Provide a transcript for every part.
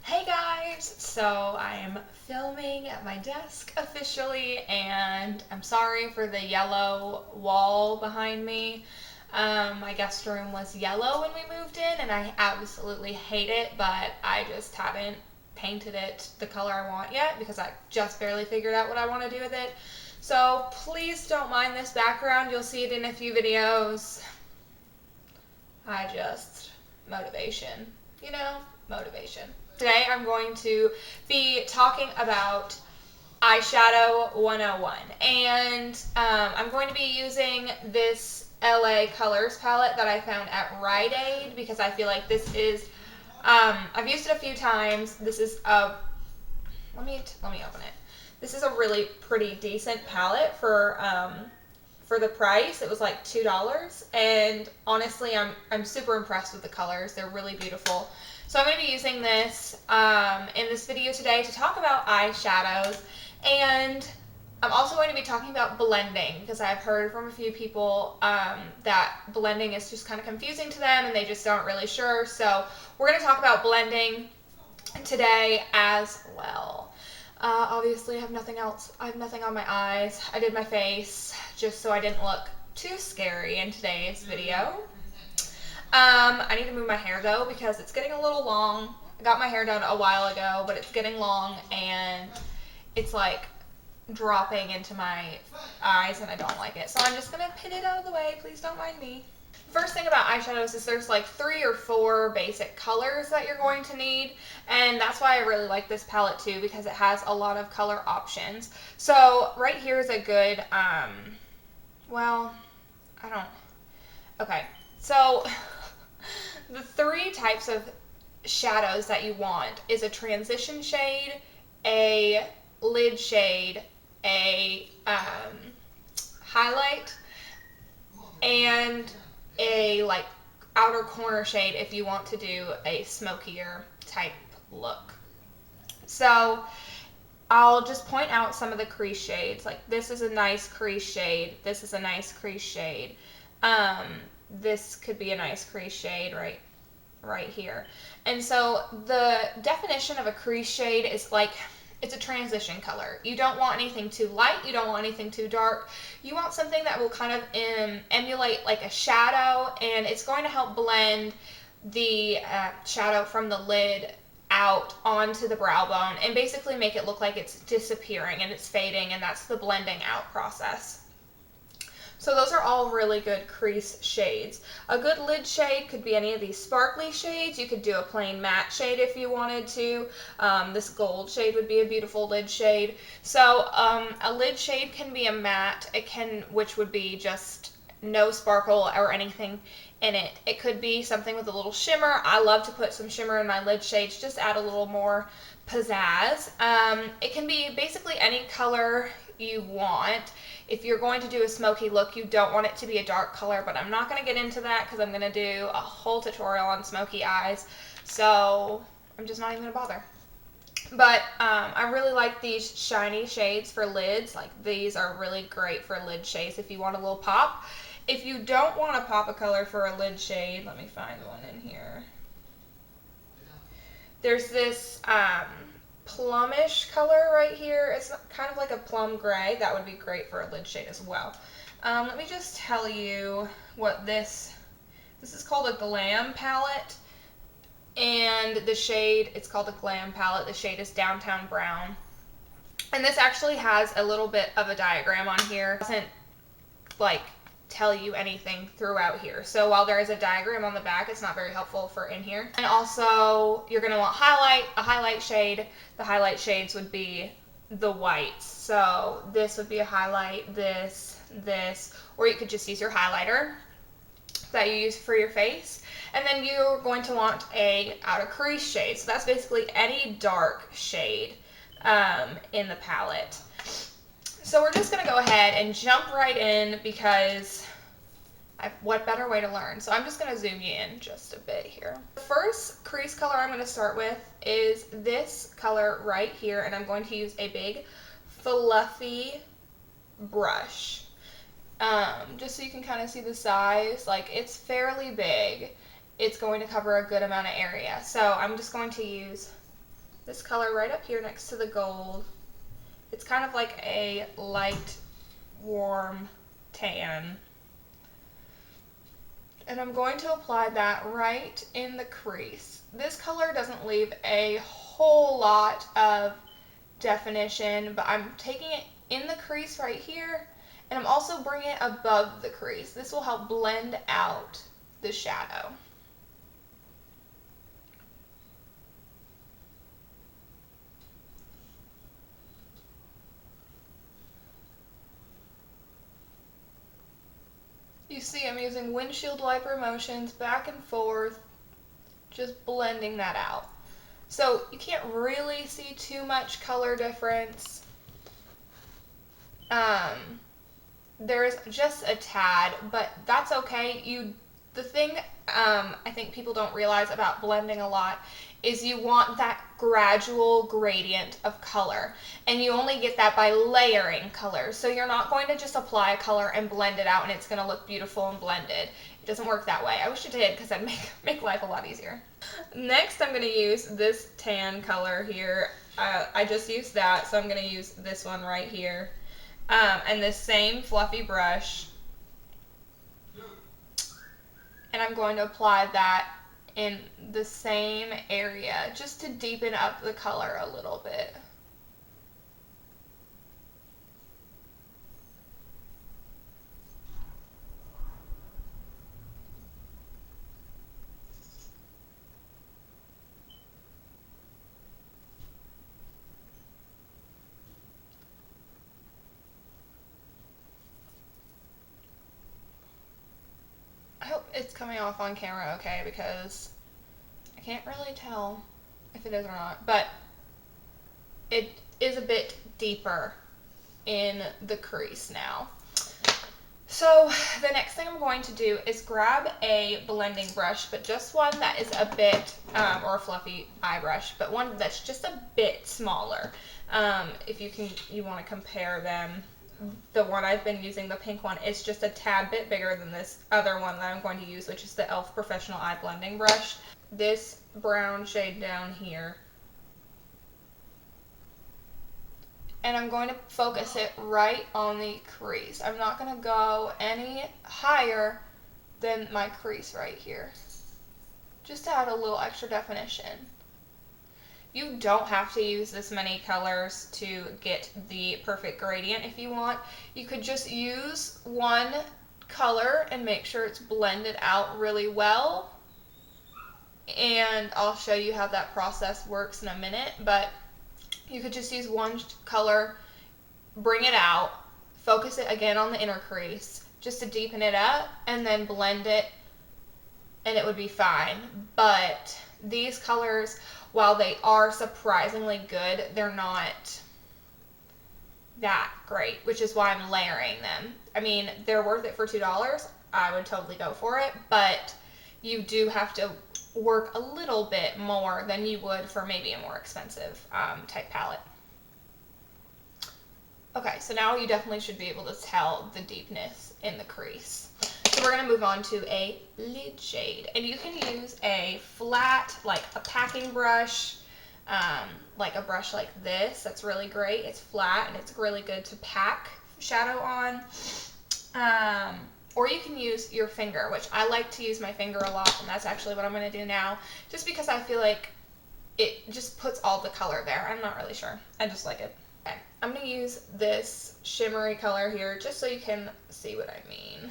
Hey guys! So I am filming at my desk officially, and I'm sorry for the yellow wall behind me. My guest room was yellow when we moved in, and I absolutely hate it, but I just haven't painted it the color I want yet because I just barely figured out what I want to do with it. So please don't mind this background. You'll see it in a few videos. Motivation, motivation. Today I'm going to be talking about Eyeshadow 101, and I'm going to be using this LA Colors palette that I found at Rite Aid because I feel like this is, I've used it a few times. This is a, let me open it. This is a really pretty decent palette for the price. It was like $2, and honestly I'm super impressed with the colors. They're really beautiful. So I'm going to be using this in this video today to talk about eyeshadows, and I'm also going to be talking about blending because I've heard from a few people that blending is just kind of confusing to them and they just aren't really sure. So we're going to talk about blending today as well. Obviously I have nothing else. I have nothing on my eyes. I did my face just so I didn't look too scary in today's video. I need to move my hair though because it's getting a little long. I got my hair done a while ago, but it's getting long and it's like dropping into my eyes and I don't like it. So I'm just gonna pin it out of the way. Please don't mind me. First thing about eyeshadows is there's like 3 or 4 basic colors that you're going to need, and that's why I really like this palette too because it has a lot of color options. So right here is a good, so the 3 types of shadows that you want is a transition shade, a lid shade, a highlight, and a like outer corner shade if you want to do a smokier type look. So I'll just point out some of the crease shades. Like this is a nice crease shade. This is a nice crease shade. This could be a nice crease shade right here. And so the definition of a crease shade is like, it's a transition color. You don't want anything too light. You don't want anything too dark. You want something that will kind of emulate like a shadow, and it's going to help blend the shadow from the lid out onto the brow bone and basically make it look like it's disappearing and it's fading, and that's the blending out process. So those are all really good crease shades. A good lid shade could be any of these sparkly shades. You could do a plain matte shade if you wanted to. This gold shade would be a beautiful lid shade. So a lid shade can be a matte, which would be just no sparkle or anything in it. It could be something with a little shimmer. I love to put some shimmer in my lid shades, just add a little more pizzazz. It can be basically any color you want. If you're going to do a smoky look, you don't want it to be a dark color, but I'm not going to get into that because I'm going to do a whole tutorial on smoky eyes, so I'm just not even going to bother. But I really like these shiny shades for lids. Like these are really great for lid shades if you want a little pop. If you don't want to pop a color for a lid shade, let me find one in here. There's this plumish color right here. It's kind of like a plum gray. That would be great for a lid shade as well. Let me just tell you what this is called, a glam palette, and the shade, it's called a glam palette. The shade is Downtown Brown, and this actually has a little bit of a diagram on here. It doesn't like tell you anything throughout here. So while there is a diagram on the back, it's not very helpful for in here. And also you're going to want a highlight shade. The highlight shades would be the whites. So this would be a highlight, this, or you could just use your highlighter that you use for your face. And then you're going to want a outer crease shade. So that's basically any dark shade in the palette. So we're just going to go ahead and jump right in because what better way to learn? So I'm just going to zoom you in just a bit here. The first crease color I'm going to start with is this color right here, and I'm going to use a big fluffy brush. Just so you can kind of see the size, like it's fairly big. It's going to cover a good amount of area. So I'm just going to use this color right up here next to the gold. It's kind of like a light, warm tan. And I'm going to apply that right in the crease. This color doesn't leave a whole lot of definition, but I'm taking it in the crease right here, and I'm also bringing it above the crease. This will help blend out the shadow. You see I'm using windshield wiper motions back and forth, just blending that out. So you can't really see too much color difference. There's just a tad, but that's okay. The thing I think people don't realize about blending a lot is you want that gradual gradient of color, and you only get that by layering colors. So you're not going to just apply a color and blend it out and it's going to look beautiful and blended. It doesn't work that way. I wish it did, because that'd make life a lot easier. Next, I'm going to use this tan color here. I just used that, so I'm going to use this one right here. And this same fluffy brush, and I'm going to apply that in the same area just to deepen up the color a little bit. I hope it's coming off on camera okay, because I can't really tell if it is or not, but it is a bit deeper in the crease now. So the next thing I'm going to do is grab a blending brush, but just one that is a bit, or a fluffy eye brush, but one that's just a bit smaller. If you want to compare them, the one I've been using, the pink one, is just a tad bit bigger than this other one that I'm going to use, which is the e.l.f. Professional Eye Blending Brush. This brown shade down here. And I'm going to focus it right on the crease. I'm not going to go any higher than my crease right here, just to add a little extra definition. You don't have to use this many colors to get the perfect gradient if you want. You could just use one color and make sure it's blended out really well. And I'll show you how that process works in a minute, but you could just use one color, bring it out, focus it again on the inner crease just to deepen it up, and then blend it, and it would be fine. But these colors, while they are surprisingly good, they're not that great, which is why I'm layering them. I mean, they're worth it for $2. I would totally go for it, but you do have to work a little bit more than you would for maybe a more expensive type palette. Okay, so now you definitely should be able to tell the deepness in the crease. So we're going to move on to a lid shade, and you can use a flat, like a packing brush, like a brush like this. That's really great. It's flat and it's really good to pack shadow on. Or you can use your finger, which I like to use my finger a lot, and that's actually what I'm going to do now, just because I feel like it just puts all the color there. I'm not really sure. I just like it. Okay, I'm going to use this shimmery color here just so you can see what I mean.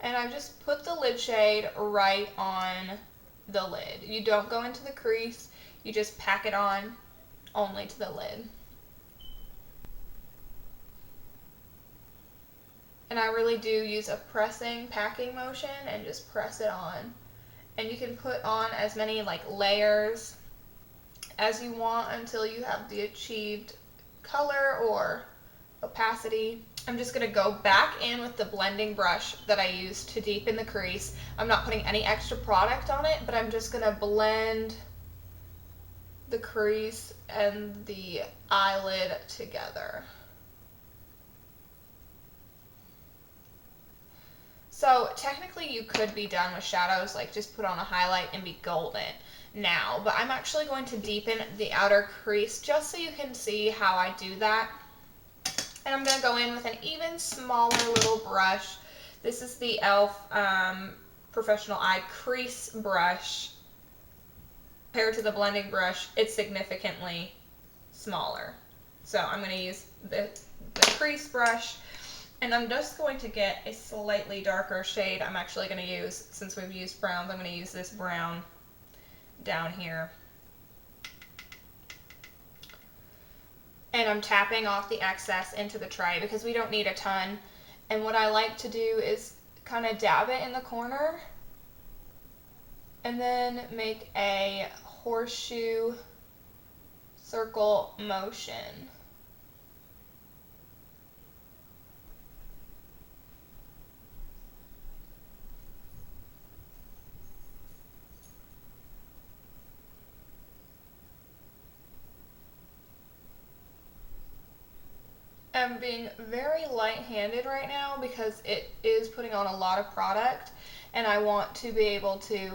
And I just put the lid shade right on the lid. You don't go into the crease, you just pack it on only to the lid. And I really do use a pressing packing motion and just press it on. And you can put on as many like layers as you want until you have the achieved color or opacity. I'm just going to go back in with the blending brush that I used to deepen the crease. I'm not putting any extra product on it, but I'm just going to blend the crease and the eyelid together. So technically you could be done with shadows, like just put on a highlight and be golden now, but I'm actually going to deepen the outer crease just so you can see how I do that. And I'm going to go in with an even smaller little brush. This is the e.l.f. Professional Eye Crease brush. Compared to the blending brush, it's significantly smaller. So I'm going to use the crease brush, and I'm just going to get a slightly darker shade. I'm actually going to use, since we've used browns, I'm going to use this brown down here. And I'm tapping off the excess into the tray because we don't need a ton. And what I like to do is kind of dab it in the corner and then make a horseshoe circle motion. I'm being very light-handed right now because it is putting on a lot of product and I want to be able to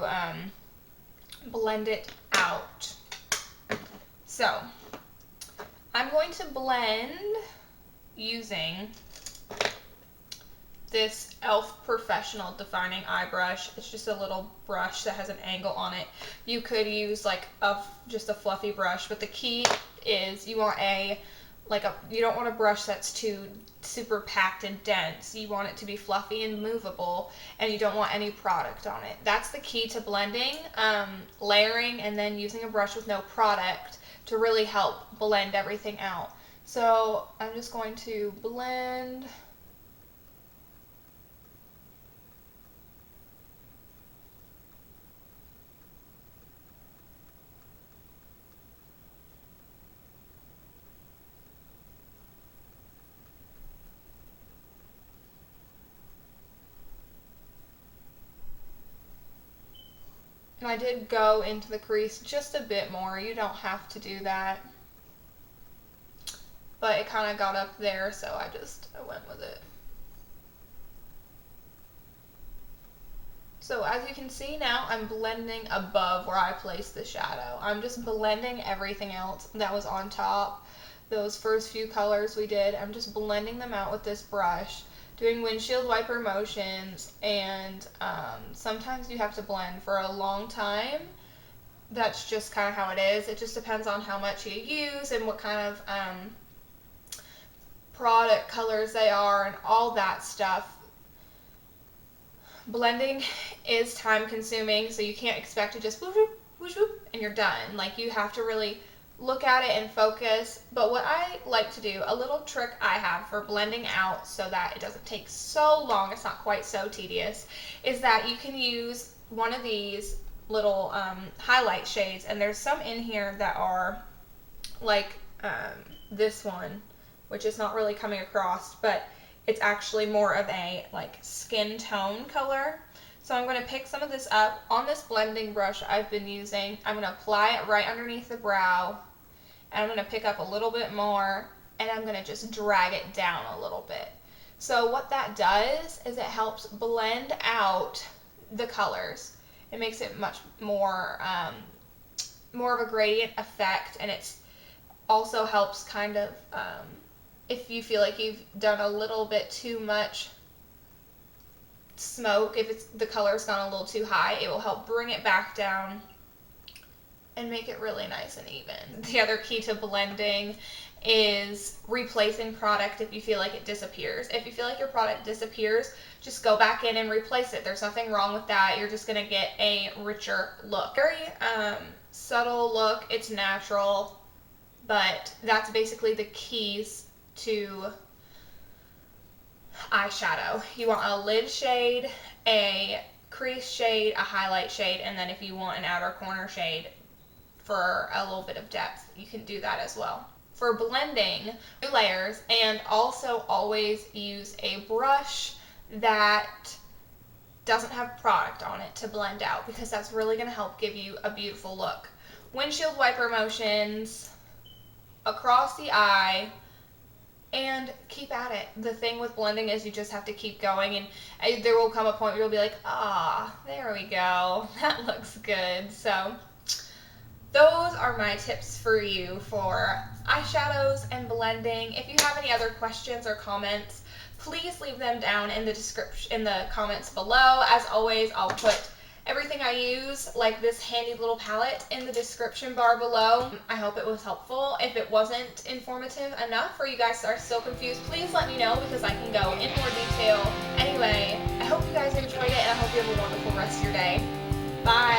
blend it out. So I'm going to blend using this e.l.f. Professional Defining Eye Brush. It's just a little brush that has an angle on it. You could use like just a fluffy brush, but the key is you want you don't want a brush that's too super packed and dense. You want it to be fluffy and movable, and you don't want any product on it. That's the key to blending, layering, and then using a brush with no product to really help blend everything out. So I'm just going to blend. And I did go into the crease just a bit more. You don't have to do that. But it kind of got up there, so I went with it. So as you can see now, I'm blending above where I placed the shadow. I'm just blending everything else that was on top. Those first few colors we did, I'm just blending them out with this brush, doing windshield wiper motions, and sometimes you have to blend for a long time. That's just kind of how it is. It just depends on how much you use and what kind of product colors they are and all that stuff. Blending is time consuming, so you can't expect to just whoop, whoop, whoop, whoop, and you're done. Like, you have to really look at it and focus. But what I like to do, a little trick I have for blending out so that it doesn't take so long, it's not quite so tedious, is that you can use one of these little highlight shades, and there's some in here that are like this one, which is not really coming across, but it's actually more of a like skin tone color. So I'm going to pick some of this up on this blending brush I've been using. I'm going to apply it right underneath the brow, and I'm going to pick up a little bit more, and I'm going to just drag it down a little bit. So what that does is it helps blend out the colors. It makes it much more more of a gradient effect, and it's also helps kind of if you feel like you've done a little bit too much smoke, if the color's gone a little too high, it will help bring it back down and make it really nice and even. The other key to blending is replacing product if you feel like it disappears. If you feel like your product disappears, just go back in and replace it. There's nothing wrong with that. You're just going to get a richer look. Very subtle look. It's natural, but that's basically the keys to eyeshadow. You want a lid shade, a crease shade, a highlight shade, and then if you want an outer corner shade for a little bit of depth, you can do that as well. For blending, do layers, and also always use a brush that doesn't have product on it to blend out, because that's really going to help give you a beautiful look. Windshield wiper motions across the eye and keep at it. The thing with blending is you just have to keep going, and there will come a point where you'll be like, there we go, that looks good. So those are my tips for you for eyeshadows and blending. If you have any other questions or comments, please leave them down in the description, in the comments below. As always, I'll put everything I use, like this handy little palette, in the description bar below. I hope it was helpful. If it wasn't informative enough or you guys are still confused, please let me know because I can go in more detail. Anyway, I hope you guys enjoyed it, and I hope you have a wonderful rest of your day. Bye!